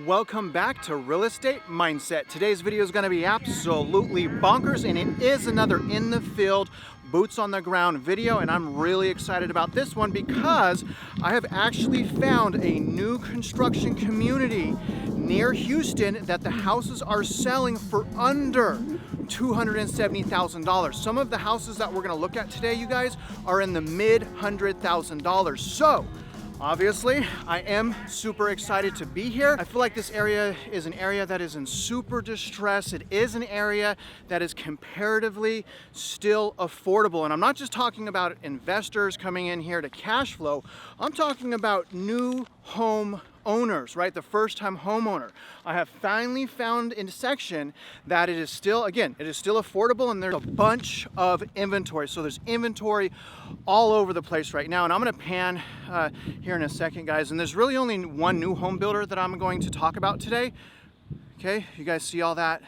Welcome back to Real Estate Mindset. Today's video is going to be absolutely bonkers, and it is another in the field, boots on the ground video, and I'm really excited about this one because I have actually found a new construction community near Houston that the houses are selling for under $270,000. Some of the houses that we're going to look at today, you guys, are in the mid $100,000. So obviously, I am super excited to be here. I feel like this area is an area that is in super distress. It is an area that is comparatively still affordable. And I'm not just talking about investors coming in here to cash flow. I'm talking about new home owners, right? The first-time homeowner. I have finally found in a section that it is still, again, it is still affordable, and there's a bunch of inventory. So there's inventory all over the place right now. And I'm going to pan here in a second, guys. And there's really only one new home builder that I'm going to talk about today. Okay, you guys see all that?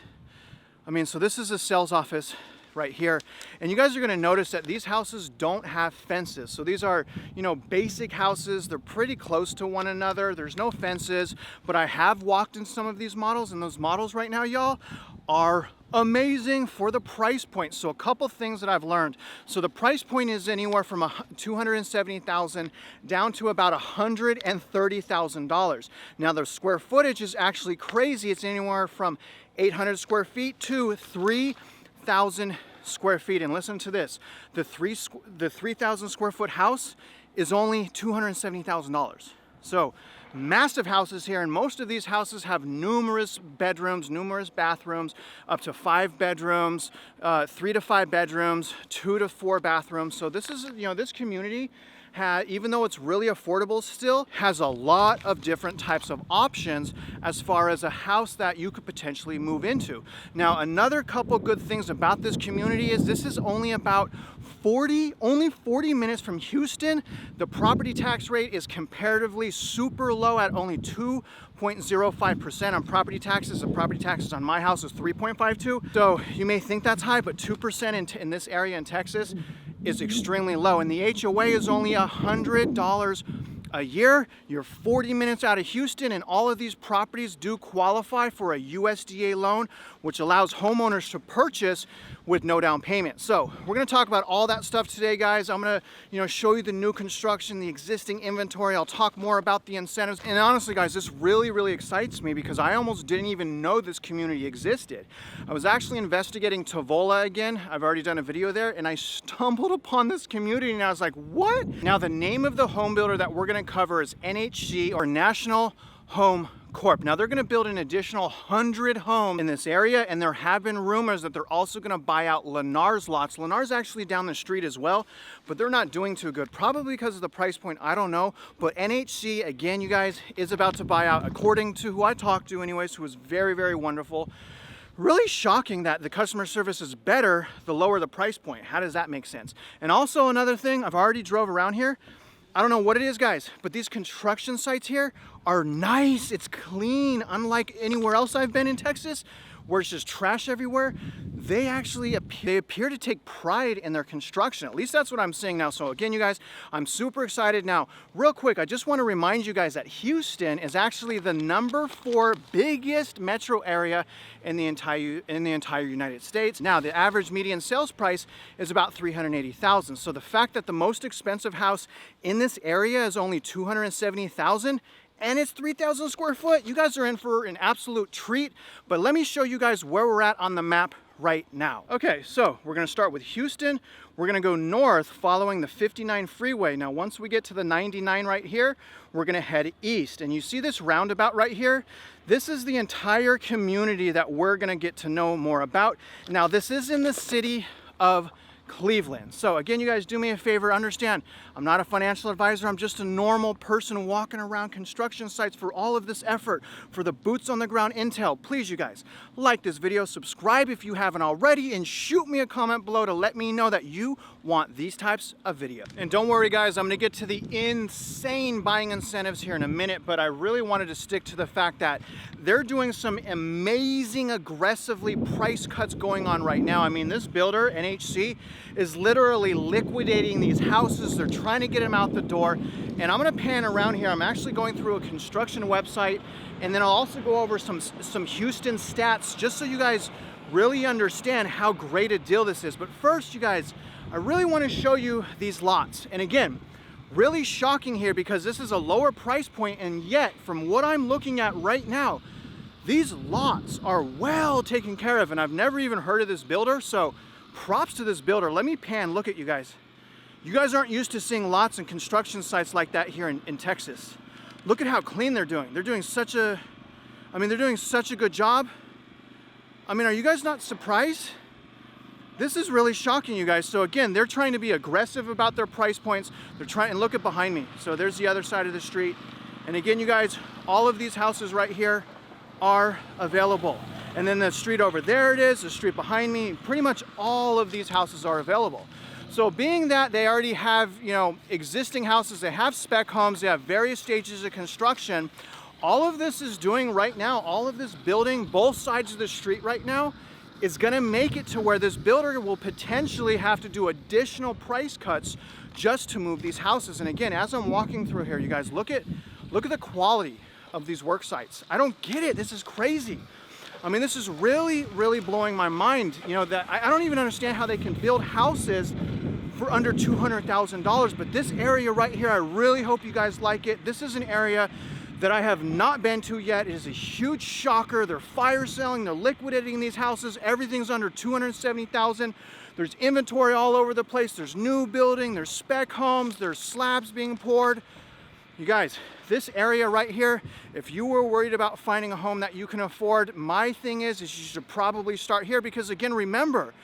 I mean, so this is a sales office right here, and you guys are going to notice that these houses don't have fences. So these are, you know, basic houses. They're pretty close to one another. There's no fences, but I have walked in some of these models, and those models right now, y'all, are amazing for the price point. So a couple things that I've learned. So the price point is anywhere from $270,000 down to about $130,000. Now the square footage is actually crazy. It's anywhere from 800 square feet to 3,000 square feet. And listen to this, the 3,000 square foot house is only $270,000. So massive houses here, and most of these houses have numerous bedrooms, numerous bathrooms, up to 5 bedrooms, 3 to 5 bedrooms, 2 to 4 bathrooms. So this is, you know, this community even though it's really affordable still, has a lot of different types of options as far as a house that you could potentially move into. Now, another couple good things about this community is this is only about 40 minutes from Houston. The property tax rate is comparatively super low at only 2.05% on property taxes. The property taxes on my house is 3.52. So you may think that's high, but 2% in this area in Texas is extremely low. And the HOA is only $100 a year. You're 40 minutes out of Houston, and all of these properties do qualify for a USDA loan, which allows homeowners to purchase with no down payment. So we're going to talk about all that stuff today, guys. I'm going to, you know, show you the new construction, the existing inventory. I'll talk more about the incentives. And honestly, guys, this really excites me because I almost didn't even know this community existed. I was actually investigating Tovola again. I've already done a video there, and I stumbled upon this community, and I was like, what? Now, the name of the home builder that we're going to cover is NHC, or National Home Corp. Now they're going to build an additional 100 homes in this area, and there have been rumors that they're also going to buy out Lennar's lots. Lennar's actually down the street as well, but they're not doing too good, probably because of the price point. I don't know, but NHC, again, you guys, is about to buy out, according to who I talked to anyways, who was very wonderful. Really shocking that the customer service is better the lower the price point. How does that make sense? And also another thing, I've already drove around here. I don't know what it is, guys, but these construction sites here are nice. It's clean, unlike anywhere else I've been in Texas, where it's just trash everywhere. They actually appear to take pride in their construction. At least that's what I'm seeing now. So again, you guys, I'm super excited. Now, real quick, I just want to remind you guys that Houston is actually the #4 biggest metro area in the entire United States. Now, the average median sales price is about $380,000. So the fact that the most expensive house in this area is only $270,000, and it's 3,000 square foot, you guys are in for an absolute treat. But let me show you guys where we're at on the map right now. Okay, so we're gonna start with Houston. We're gonna go north following the 59 freeway. Now, once we get to the 99 right here, we're gonna head east. And you see this roundabout right here? This is the entire community that we're gonna get to know more about. Now, this is in the city of Cleveland. So again, you guys, do me a favor, understand, I'm not a financial advisor. I'm just a normal person walking around construction sites for all of this effort, for the boots on the ground intel. Please, you guys, like this video, subscribe if you haven't already, and shoot me a comment below to let me know that you want these types of videos. And don't worry, guys, I'm gonna get to the insane buying incentives here in a minute, but I really wanted to stick to the fact that they're doing some amazing, aggressively price cuts going on right now. I mean, this builder, NHC, is literally liquidating these houses. They're trying to get them out the door. And I'm gonna pan around here. I'm actually going through a construction website, and then I'll also go over some Houston stats just so you guys really understand how great a deal this is. But first, you guys, I really want to show you these lots. And again, really shocking here because this is a lower price point, and yet from what I'm looking at right now, these lots are well taken care of, and I've never even heard of this builder, so props to this builder. Let me pan, look at you guys. You guys aren't used to seeing lots and construction sites like that here in Texas. Look at how clean they're doing. They're doing such a, they're doing such a good job. I mean, are you guys not surprised? This is really shocking, you guys. So again, they're trying to be aggressive about their price points. They're trying, and look at behind me. So there's the other side of the street. And again, you guys, all of these houses right here are available. And then the street over there it is, the street behind me, pretty much all of these houses are available. So being that they already have, existing houses, they have spec homes, they have various stages of construction, all of this is doing right now, all of this building, both sides of the street right now, is gonna make it to where this builder will potentially have to do additional price cuts just to move these houses. And again, as I'm walking through here, you guys, look at the quality of these work sites. I don't get it, this is crazy. I mean, this is really, really blowing my mind. That I don't even understand how they can build houses for under $200,000, but this area right here, I really hope you guys like it. This is an area that I have not been to yet. It is a huge shocker. They're fire selling, they're liquidating these houses. Everything's under $270,000. There's inventory all over the place. There's new building, there's spec homes, there's slabs being poured. You guys, this area right here, if you were worried about finding a home that you can afford, my thing is you should probably start here because again, remember,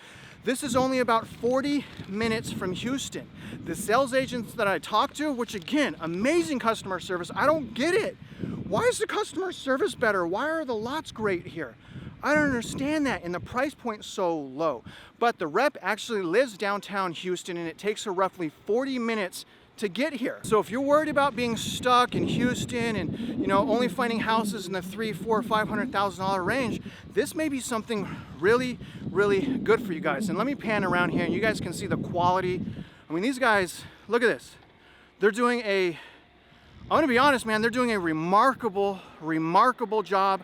this is only about 40 minutes from Houston. The sales agents that I talked to, which again, amazing customer service, I don't get it. Why is the customer service better? Why are the lots great here? I don't understand that, and the price point's so low. But the rep actually lives downtown Houston, and it takes her roughly 40 minutes to get here. So if you're worried about being stuck in Houston and only finding houses in the $300,000, $400,000, $500,000 range, this may be something really, really good for you guys. And let me pan around here and you guys can see the quality. I mean, these guys, look at this. They're doing I'm gonna be honest, man, they're doing a remarkable, remarkable job.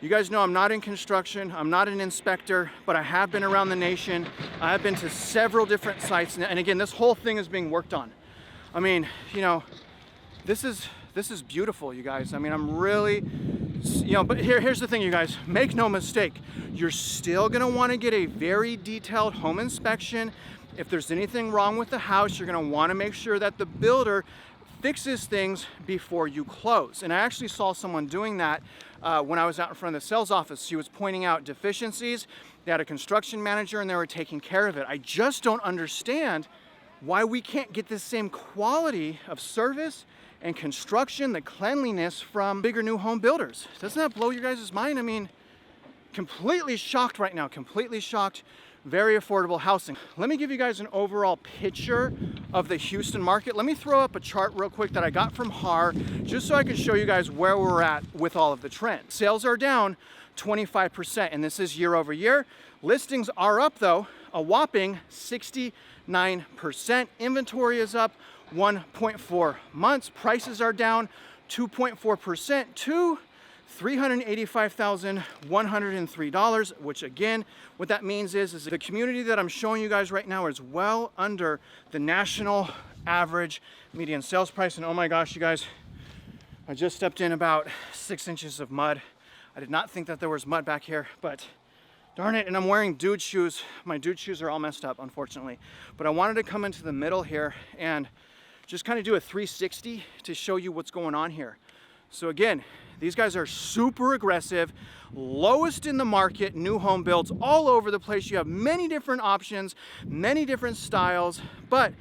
You guys know I'm not in construction, I'm not an inspector, but I have been around the nation. I have been to several different sites, and again, this whole thing is being worked on. I mean, this is beautiful, you guys. I mean, I'm really, but here's the thing, you guys, make no mistake. You're still gonna wanna get a very detailed home inspection. If there's anything wrong with the house, you're gonna wanna make sure that the builder fixes things before you close. And I actually saw someone doing that when I was out in front of the sales office. She was pointing out deficiencies. They had a construction manager and they were taking care of it. I just don't understand why we can't get the same quality of service and construction, the cleanliness from bigger new home builders. Doesn't that blow your guys' mind? I mean, completely shocked right now, completely shocked. Very affordable housing. Let me give you guys an overall picture of the Houston market. Let me throw up a chart real quick that I got from HAR, just so I can show you guys where we're at with all of the trends. Sales are down 25%, and this is year over year. Listings are up though, a whopping 69%. Inventory is up 1.4 months. Prices are down 2.4% to $385,103, which again, what that means is the community that I'm showing you guys right now is well under the national average median sales price. And oh my gosh, you guys, I just stepped in about 6 inches of mud. I did not think that there was mud back here, but darn it, and I'm wearing dude shoes. My dude shoes are all messed up, unfortunately. But I wanted to come into the middle here and just kind of do a 360 to show you what's going on here. So again, these guys are super aggressive, lowest in the market, new home builds all over the place. You have many different options, many different styles, but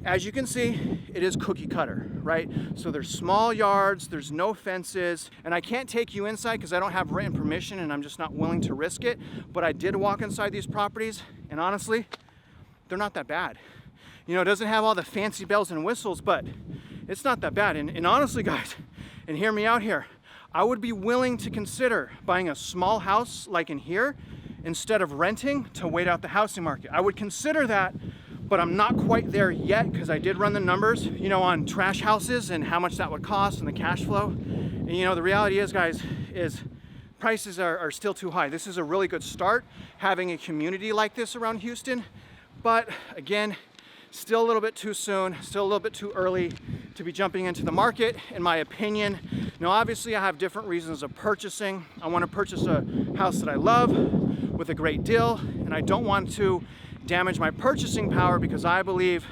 as you can see, it is cookie cutter, right? So there's small yards, there's no fences, and I can't take you inside because I don't have written permission and I'm just not willing to risk it, but I did walk inside these properties, and honestly, they're not that bad. It doesn't have all the fancy bells and whistles, but it's not that bad. And honestly, guys, and hear me out here, I would be willing to consider buying a small house like in here instead of renting to wait out the housing market. I would consider that but I'm not quite there yet because I did run the numbers, you know, on trash houses and how much that would cost and the cash flow. And you know, the reality is, guys, is prices are still too high. This is a really good start, having a community like this around Houston, but again, still a little bit too soon, still a little bit too early to be jumping into the market, in my opinion. Now, obviously, I have different reasons of purchasing. I want to purchase a house that I love with a great deal, and I don't want to damage my purchasing power because I believe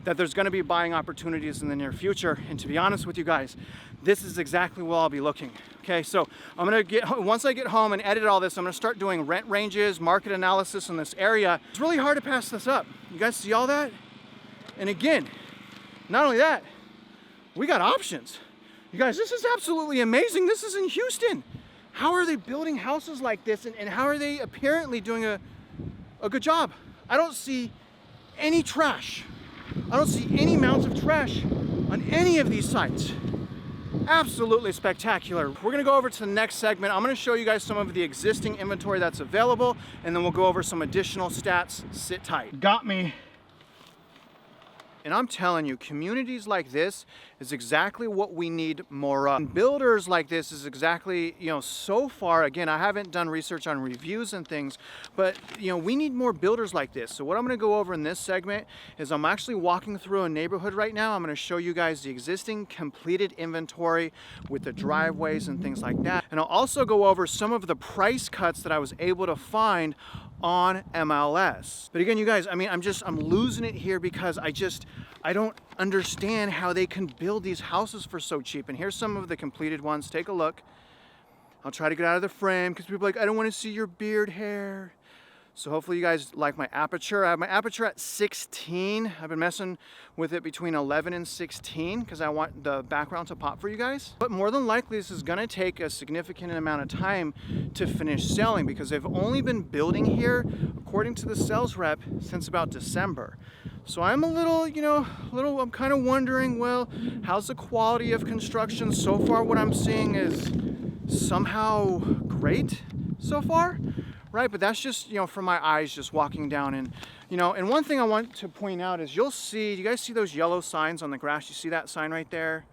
that there's going to be buying opportunities in the near future. And to be honest with you guys, this is exactly where I'll be looking. Okay, so I'm going to once I get home and edit all this, I'm going to start doing rent ranges, market analysis in this area. It's really hard to pass this up. You guys see all that? And again, not only that, we got options. You guys, this is absolutely amazing. This is in Houston. How are they building houses like this, and how are they apparently doing a good job? I don't see any trash. I don't see any mounds of trash on any of these sites. Absolutely spectacular. We're gonna go over to the next segment. I'm gonna show you guys some of the existing inventory that's available, and then we'll go over some additional stats. Sit tight. Got me. And I'm telling you, communities like this is exactly what we need more of. And builders like this is exactly, you know, so far, again, I haven't done research on reviews and things, but, you know, we need more builders like this. So what I'm gonna go over in this segment is I'm actually walking through a neighborhood right now. I'm gonna show you guys the existing completed inventory with the driveways and things like that. And I'll also go over some of the price cuts that I was able to find on MLS. But again, you guys, I mean, I'm losing it here because I don't understand how they can build these houses for so cheap. And here's some of the completed ones. Take a look. I'll try to get out of the frame because people are like, I don't want to see your beard hair. So hopefully you guys like my aperture. I have my aperture at 16. I've been messing with it between 11 and 16 because I want the background to pop for you guys. But more than likely, this is gonna take a significant amount of time to finish selling because they've only been building here, according to the sales rep, since about December. So I'm a little, you know, I'm kind of wondering, well, how's the quality of construction? So far, what I'm seeing is somehow great so far. Right, but that's just, you know, from my eyes just walking down. And, you know, and one thing I want to point out is you'll see, you guys see those yellow signs on the grass? You see that sign right there?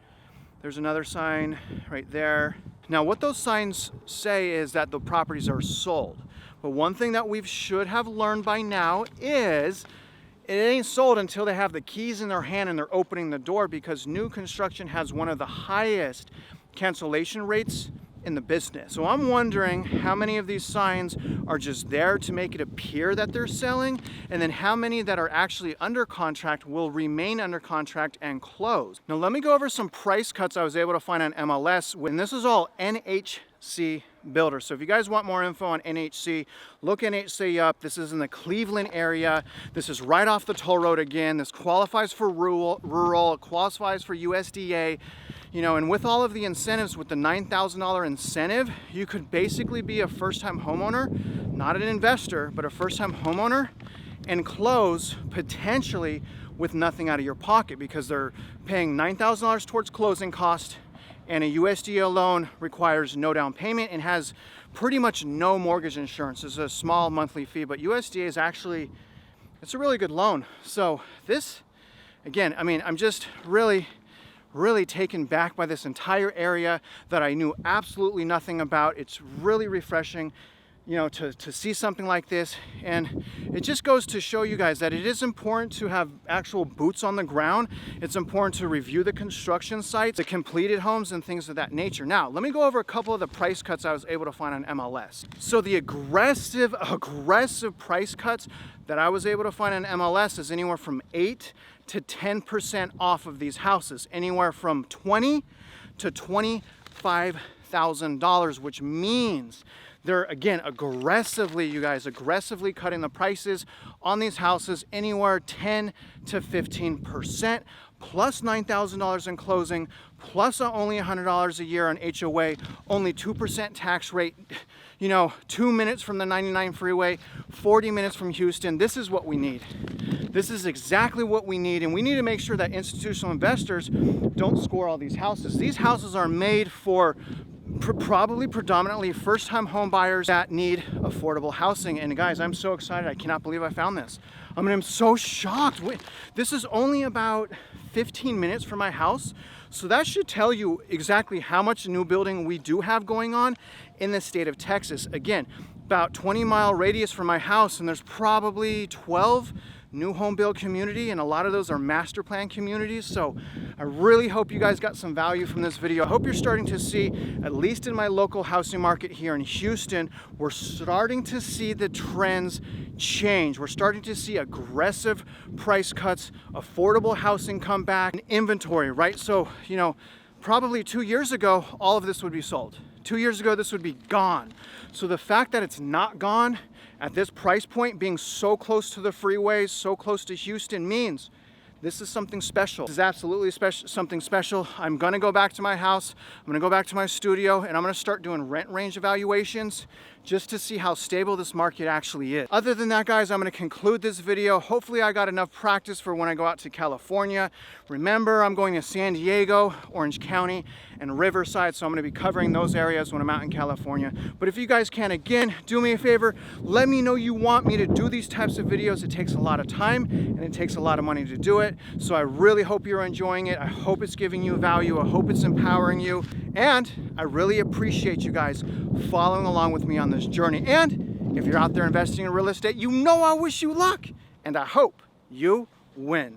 There's another sign right there. Now, what those signs say is that the properties are sold. But one thing that we should have learned by now is it ain't sold until they have the keys in their hand and they're opening the door, because new construction has one of the highest cancellation rates in the business. So I'm wondering how many of these signs are just there to make it appear that they're selling, and then how many that are actually under contract will remain under contract and close. Now let me go over some price cuts I was able to find on MLS, when this is all NHC builder. So if you guys want more info on NHC, look NHC up. This is in the Cleveland area. This is right off the toll road again. This qualifies for rural, it qualifies for USDA. You know, and with all of the incentives, with the $9,000 incentive, you could basically be a first-time homeowner, not an investor, but a first-time homeowner, and close potentially with nothing out of your pocket, because they're paying $9,000 towards closing cost, and a USDA loan requires no down payment and has pretty much no mortgage insurance. It's a small monthly fee, but USDA is actually, it's a really good loan. So this, again, I mean, I'm just really taken back by this entire area that I knew absolutely nothing about. It's really refreshing, you know, to see something like this. And it just goes to show you guys that it is important to have actual boots on the ground. It's important to review the construction sites, the completed homes, and things of that nature. Now, let me go over a couple of the price cuts I was able to find on MLS. So the aggressive price cuts that I was able to find on MLS is anywhere from 8 to 10% off of these houses, anywhere from $20,000 to $25,000, which means they're, again, aggressively cutting the prices on these houses, anywhere 10 to 15%, plus $9,000 in closing, plus only $100 a year on HOA, only 2% tax rate, you know, 2 minutes from the 99 freeway, 40 minutes from Houston. This is what we need. This is exactly what we need, and we need to make sure that institutional investors don't score all these houses. These houses are made for probably predominantly first-time home buyers that need affordable housing. And guys, I'm so excited. I cannot believe I found this. I mean, I'm so shocked. Wait, this is only about 15 minutes from my house. So that should tell you exactly how much new building we do have going on in the state of Texas. Again, about 20-mile radius from my house, and there's probably 12 new home build community, and a lot of those are master plan communities. So I really hope you guys got some value from this video. I hope you're starting to see, at least in my local housing market here in Houston, we're starting to see the trends change. We're starting to see aggressive price cuts, affordable housing come back, and inventory, right? So, you know, probably 2 years ago, all of this would be sold. 2 years ago, this would be gone. So the fact that it's not gone at this price point, being so close to the freeways, so close to Houston, means this is something special. This is absolutely something special. I'm gonna go back to my house, I'm gonna go back to my studio, and I'm gonna start doing rent range evaluations just to see how stable this market actually is. Other than that, guys, I'm gonna conclude this video. Hopefully I got enough practice for when I go out to California. Remember, I'm going to San Diego, Orange County, and Riverside, so I'm gonna be covering those areas when I'm out in California. But if you guys can, again, do me a favor, let me know you want me to do these types of videos. It takes a lot of time, and it takes a lot of money to do it. So I really hope you're enjoying it. I hope it's giving you value. I hope it's empowering you. And I really appreciate you guys following along with me on this journey. And if you're out there investing in real estate, you know I wish you luck, and I hope you win.